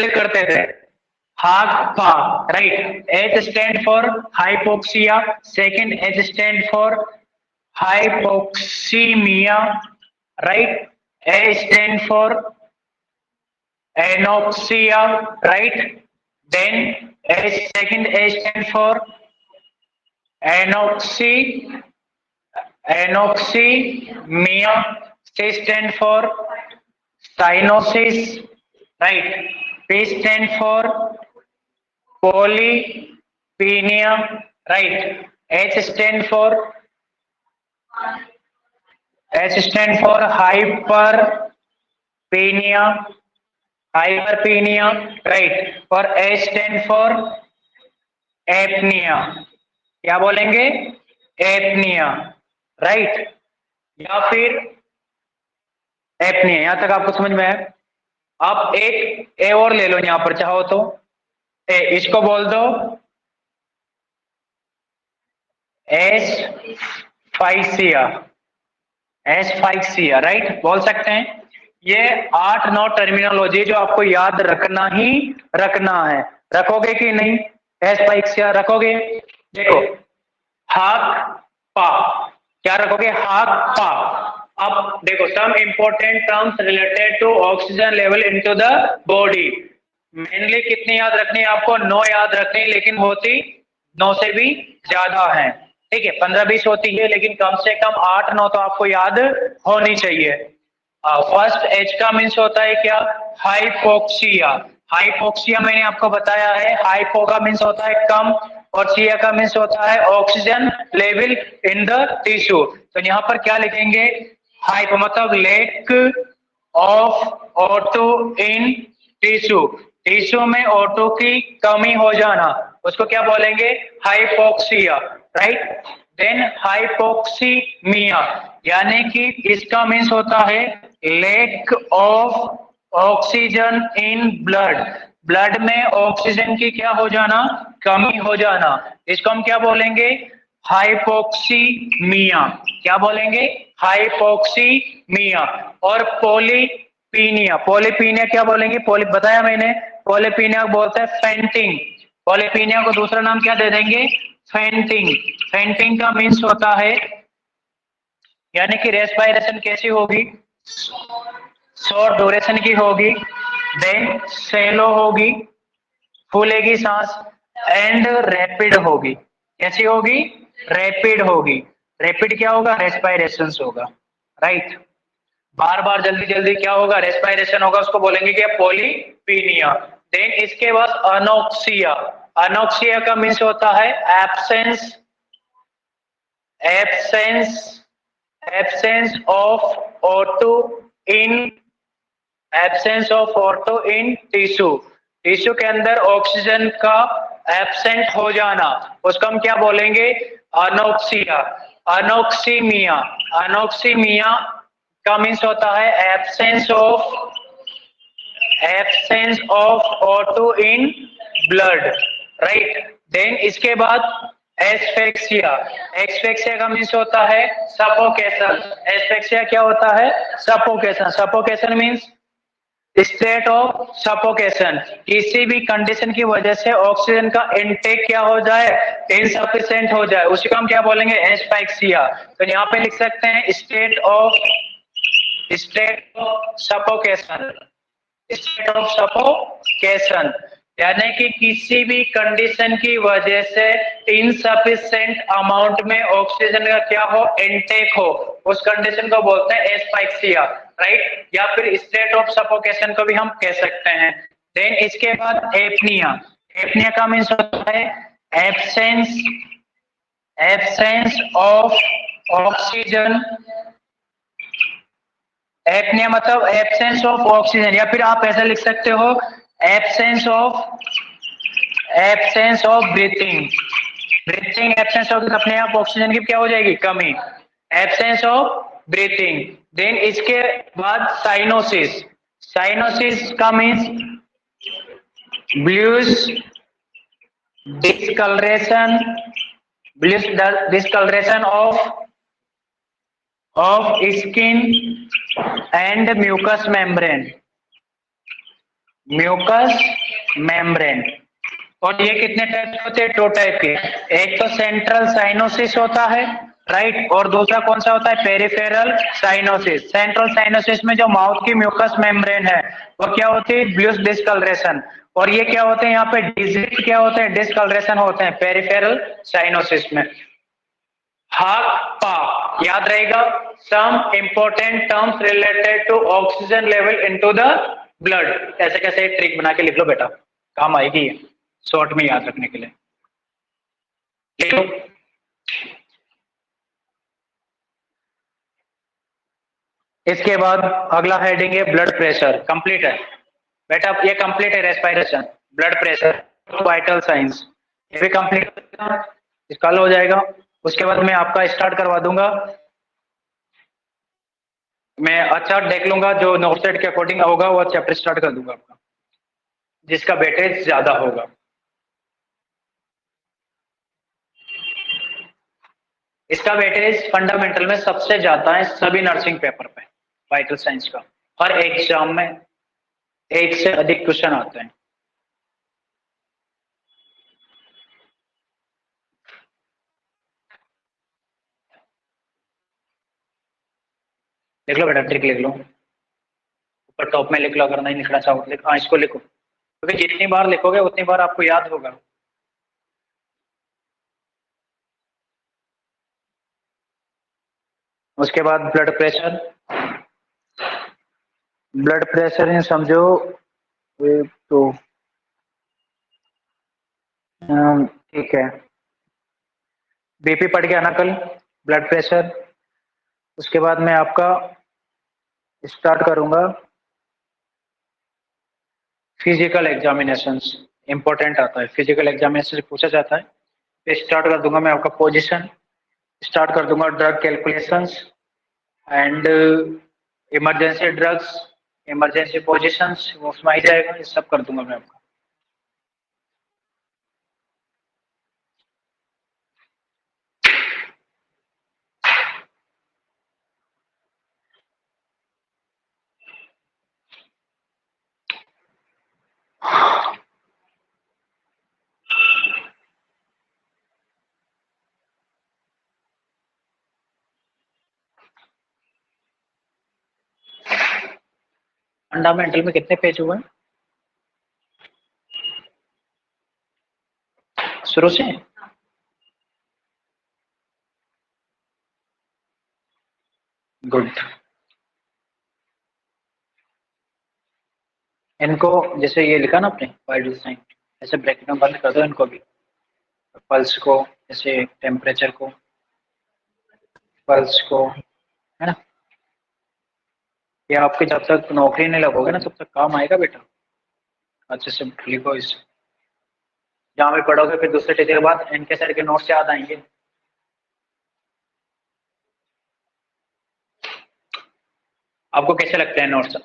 करते थे, हागपा, right. H stand for hypoxia, second H stand for hypoxemia, right? A stand for anoxia, right? Then second A stand for anoxemia. C stand for cyanosis, right? P stand for polypenia, right? H stand for hyperpenia, right? और A stand for apnea, क्या बोलेंगे? Apnoea, right. या फिर apnoea, यहां तक आपको समझ में है। आप एक ए और ले लो यहां पर चाहो तो, ए इसको बोल दो एस्फाइसिया, एस्फाइसिया, राइट, बोल सकते हैं। ये 8-9 टर्मिनोलॉजी जो आपको याद रखना ही रखना है। रखोगे कि नहीं? एस्फाइसिया रखोगे? देखो, हाक पा, क्या रखोगे? हाक पा। अब देखो, some important terms related to oxygen level into the body. Mainly कितनी याद रखनी है आपको? 9 याद रखनी, लेकिन होती 9 से भी ज्यादा है, ठीक है। 15-20 होती है, लेकिन कम से कम 8-9 तो आपको याद होनी चाहिए। फर्स्ट एच का मीन्स होता है क्या? हाइपोक्सिया। हाइपोक्सिया मैंने आपको बताया है, हाइपो का मीन्स होता है कम, और सिया का मीन्स होता है oxygen level in the tissue. तो यहाँ पर क्या लिखेंगे? हाइपो मतलब lack of O2 in tissue, tissue में O2 की कमी हो जाना, उसको क्या बोलेंगे? Hypoxia, right. देन हाइपोक्सीमिया, यानी कि इसका मीन्स होता है lack of oxygen in blood, blood में ऑक्सीजन की क्या हो जाना? कमी हो जाना। इसको हम क्या बोलेंगे? हाइपोक्सीमिया। क्या बोलेंगे? हाइपोक्सीमिया। और पोलीपीनिया, पोलीपीनिया क्या बोलेंगे? बताया मैंने, पोलीपीनिया बोलते हैं फेंटिंग। पोलीपीनिया को दूसरा नाम क्या दे देंगे? फेंटिंग। फेंटिंग का मीन्स होता है, यानी कि रेस्पिरेशन कैसी होगी? शॉर्ट ड्यूरेशन की होगी, देन सेलो होगी, फूलेगी सांस, एंड रैपिड होगी। कैसी होगी? रैपिड होगी। रैपिड क्या होगा? रेस्पिरेशन होगा, राइट। बार बार जल्दी जल्दी क्या होगा? रेस्पिरेशन होगा, उसको बोलेंगे क्या? पोलीपीनिया। देन इसके बाद अनोक्सिया। अनोक्सिया का मीन्स होता है absence, absence absence of O2 in, absence of O2 in tissue, tissue के अंदर ऑक्सीजन का एब्सेंट हो जाना, उसको हम क्या बोलेंगे? अनोक्सिया, अनोक्सीमिया। अनोक्सीमिया का मीन्स होता है absence of O2 in blood, right. Then इसके बाद एस्फेक्सिया। एस्फेक्सिया का मीन्स होता है सफोकेशन। एस्फेक्सिया क्या होता है? Suffocation. Suffocation means state of suffocation, किसी भी कंडीशन की वजह से ऑक्सीजन का इनटेक क्या हो जाए? इनसफिशिएंट हो जाए, उसी को हम क्या बोलेंगे? एस्फेक्सिया। तो यहाँ पे लिख सकते हैं state of suffocation, state of suffocation, यानी कि किसी भी कंडीशन की वजह से इनसफिशिएंट अमाउंट में ऑक्सीजन का क्या हो? इनटेक हो, उस कंडीशन को बोलते हैं एस्फाइक्सिया, राइट। या फिर स्टेट ऑफ सफोकेशन को भी हम कह सकते हैं। देन इसके बाद एपनिया। एपनिया का मीन्स होता है एब्सेंस ऑफ ऑक्सीजन। एपनिया मतलब एब्सेंस ऑफ ऑक्सीजन, या फिर आप ऐसा लिख सकते हो absence of breathing. Breathing absence of, अपने आप ऑक्सीजन की क्या हो जाएगी? कमी, एब्सेंस ऑफ ब्रीथिंग। देन इसके बाद साइनोसिस। साइनोसिस का means blues discoloration, discoloration of skin and mucous membrane, mucous membrane. और ये कितने टाइप के होते हैं? 2 टाइप के। एक तो सेंट्रल साइनोसिस होता है, राइट, और दूसरा कौन सा होता है? Peripheral cyanosis. सेंट्रल साइनोसिस में जो माउथ की म्यूकस मेम्ब्रेन है वो क्या होती है? Bluish discoloration. और ये क्या होते हैं? यहाँ पे डिजीज क्या होते हैं? डिस्कलरेशन होते हैं पेरिफेरल साइनोसिस में। हाक पा याद रहेगा। Some important terms related to oxygen level into the blood. कैसे कैसे ट्रिक बना के लिख लो बेटा, काम आएगी शॉर्ट में याद रखने के लिए। लिख लो। इसके बाद अगला हेडिंग है ब्लड प्रेशर। कंप्लीट है बेटा, ये कंप्लीट है। Respiration, blood pressure, vital science, ये भी कंप्लीट कल हो जाएगा। उसके बाद मैं आपका स्टार्ट करवा दूंगा। मैं अच्छा देख लूंगा जो नोटसेट के अकॉर्डिंग होगा वो चैप्टर स्टार्ट कर दूंगा आपका, जिसका वेटेज ज्यादा होगा। इसका वेटेज फंडामेंटल में सबसे ज्यादा है सभी नर्सिंग पेपर पे, वाइटल साइंस का। हर एग्जाम में एक से अधिक क्वेश्चन आते हैं। लिख लो बेटा, ट्रिक लिख लो, ऊपर टॉप में लिख लो। अगर नहीं लिखना चाहो तो हाँ इसको लिखो, क्योंकि जितनी बार लिखोगे उतनी बार आपको याद होगा। उसके बाद ब्लड प्रेशर। ब्लड प्रेशर है समझो, तो ठीक है, बीपी पढ़ गया ना कल, ब्लड प्रेशर। उसके बाद मैं आपका स्टार्ट करूंगा फिजिकल एग्जामिनेशंस। इंपॉर्टेंट आता है, फिजिकल एग्जामिनेशन से पूछा जाता है। फिर स्टार्ट कर दूंगा मैं आपका पोजीशन, स्टार्ट कर दूंगा drug calculations and emergency drugs, emergency positions, वो उसमें आ ही जाएगा। ये सब कर दूंगा मैं आपका। फंडामेंटल में कितने पेज हुए हैं शुरू से? गुड। इनको जैसे ये लिखा ना आपने वाइटल साइन, ऐसे ब्रैकेट में बंद कर दो इनको भी। पल्स को, जैसे टेम्परेचर को, पल्स को, है ना। ये आपके जब तक नौकरी नहीं लगोगे ना तब तक काम आएगा बेटा। अच्छे से लिखो इस, जहाँ भी पढ़ोगे फिर दूसरे टीचर के बाद इनके सर के नोट्स याद आएंगे। आपको कैसे लगते हैं नोट्स?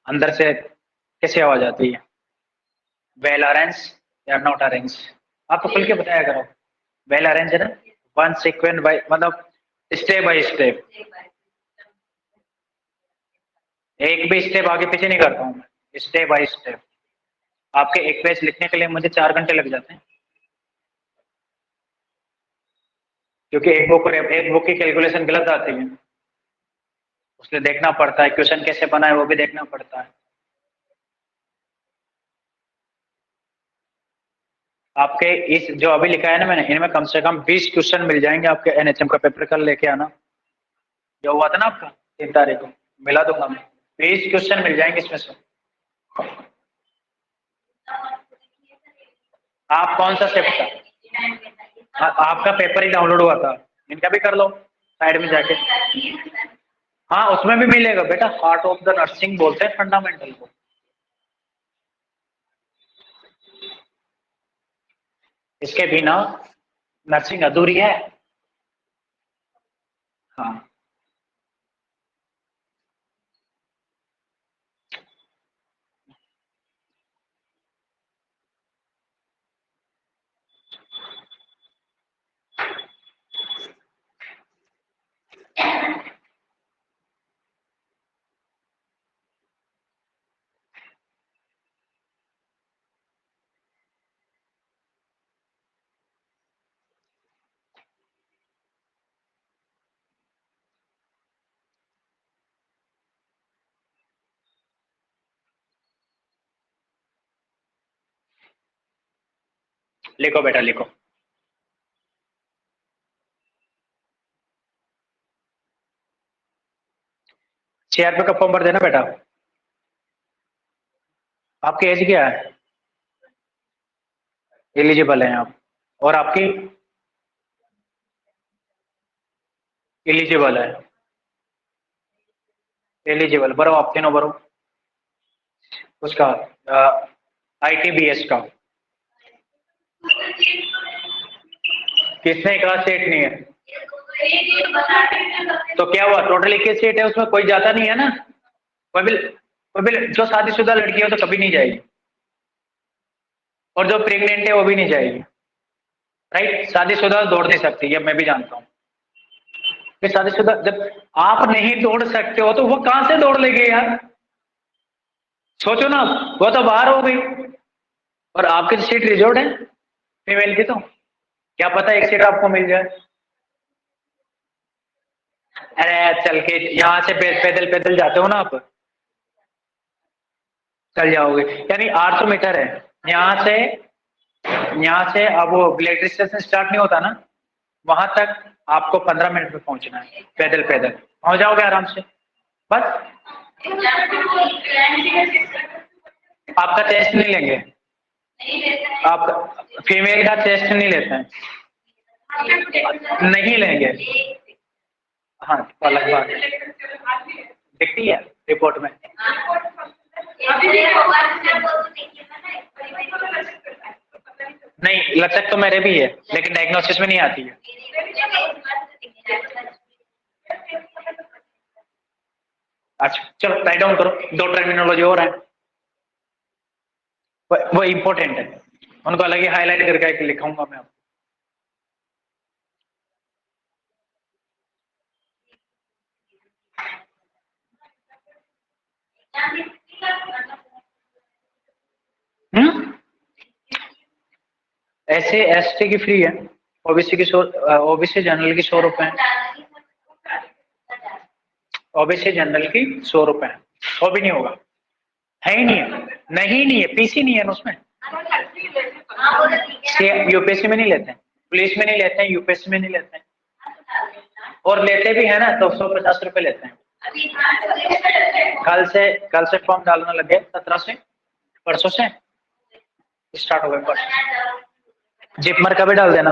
अंदर से कैसे आवाज आती है? वेल अरेंज या नॉट अरेंज? आप तो खुल के बताया करो। वेल अरेंज है ना, वन सीक्वेंस बाय, मतलब स्टेप बाय स्टेप। एक भी स्टेप आगे पीछे नहीं करता हूँ मैं, स्टेप बाय स्टेप। आपके एक पेज लिखने के लिए मुझे 4 घंटे लग जाते हैं, क्योंकि एक बुक की कैलकुलेशन गलत आती है, उसलिए देखना पड़ता है क्वेश्चन कैसे बना है वो भी देखना पड़ता है। आपके इस जो अभी लिखा है ना मैंने, इनमें कम से कम 20 क्वेश्चन मिल जाएंगे आपके। एनएचएम का पेपर कल लेके आना, जो हुआ था ना आपका 3 तारीख को, मिला दूंगा मैं। 20 क्वेश्चन मिल जाएंगे इसमें से। आप कौन सा शिफ्ट था? आपका पेपर ही डाउनलोड हुआ था, इनका भी कर लो साइड में जाके। हाँ उसमें भी मिलेगा बेटा, हार्ट ऑफ द नर्सिंग बोलते हैं फंडामेंटल को। इसके बिना नर्सिंग अधूरी है। हाँ लिखो बेटा लिखो। CRP का फॉर्म भर देना बेटा। आपकी एज क्या है? एलिजिबल हैं आप। और आपकी? एलिजिबल है। एलिजिबल भरो, आप तीनों भरो। उसका ITBS का किसने कहा सीट नहीं है? तो क्या हुआ, टोटल 21 सीट है, उसमें कोई जाता नहीं है ना। कोई भी जो शादीशुदा लड़की हो तो कभी नहीं जाएगी, और जो प्रेग्नेंट है वो भी नहीं जाएगी। राइट, शादीशुदा दौड़ नहीं सकती, ये मैं भी जानता हूँ। कि शादीशुदा जब आप नहीं दौड़ सकते हो तो वो कहां से दौड़ लेंगे यार? सोचो ना, वो तो बाहर हो गई और आपकी तो सीट रिजर्व है फीमेल की, तो क्या पता एक सीट आपको मिल जाए। अरे चल के यहाँ से पैदल पैदल जाते हो ना आप, चल जाओगे। यानी 800 मीटर है यहाँ से अब वो इलेक्ट्रिक स्टेशन स्टार्ट नहीं होता ना, वहां तक आपको 15 मिनट में पहुंचना है, पैदल पैदल पहुंच जाओगे आराम से। बस आपका टेस्ट नहीं लेंगे, आप फीमेल का टेस्ट नहीं लेते हैं, नहीं लेंगे। हाँ तो अलग बात दिखती है रिपोर्ट में। नहीं, लचक तो मेरे भी है लेकिन डायग्नोसिस में नहीं आती है। अच्छा चलो राइट डाउन करो, 2 टर्मिनोलॉजी और है, वो इम्पोर्टेंट है, उनको अलग ही हाईलाइट करके लिखाऊंगा मैं आपको। ऐसे ST की फ्री है, ओबीसी की ओबीसी जनरल की 100 रुपए है, ओबीसी जनरल की 100 रुपए है, वो भी नहीं होगा, है ही नहीं है, नहीं है, PC नहीं है ना उसमें। यूपीएससी में नहीं लेते हैं, पुलिस में नहीं लेते हैं, यूपीएससी में नहीं लेते हैं, और लेते भी है ना तो 150 रुपए लेते हैं। कल से फॉर्म डालने लगे, 17 से, परसों से स्टार्ट हो गए। जिपमर का भी डाल देना।